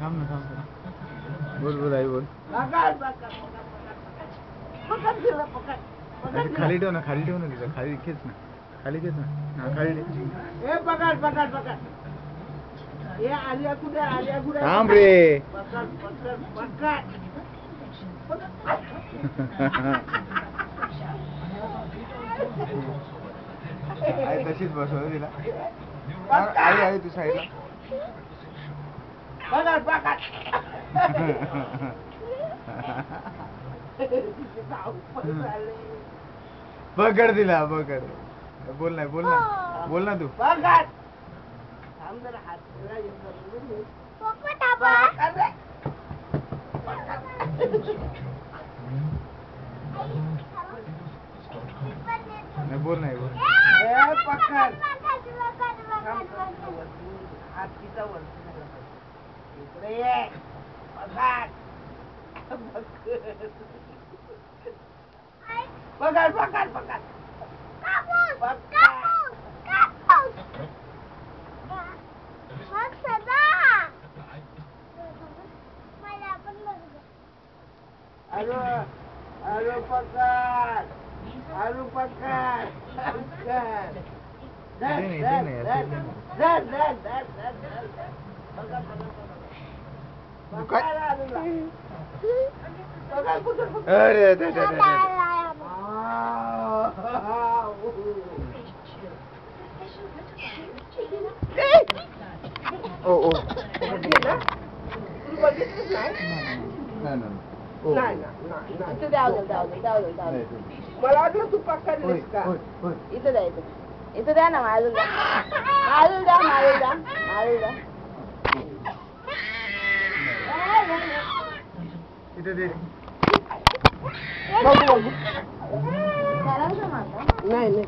थांब ना थांब. बोल बोल आई बोल. खाली ठेव ना तिथं खाली खेच ना खाली खेच ना. हा खाली थांब रे. आई तशीच बसव तिला. आई तू साईडला. पकड दिला पकड. बोल ना तू. बोल नाही बोल. मला वाटलं तू पकडलीस का. इथं द्या ना. मारून द्या. इथं दे. नाही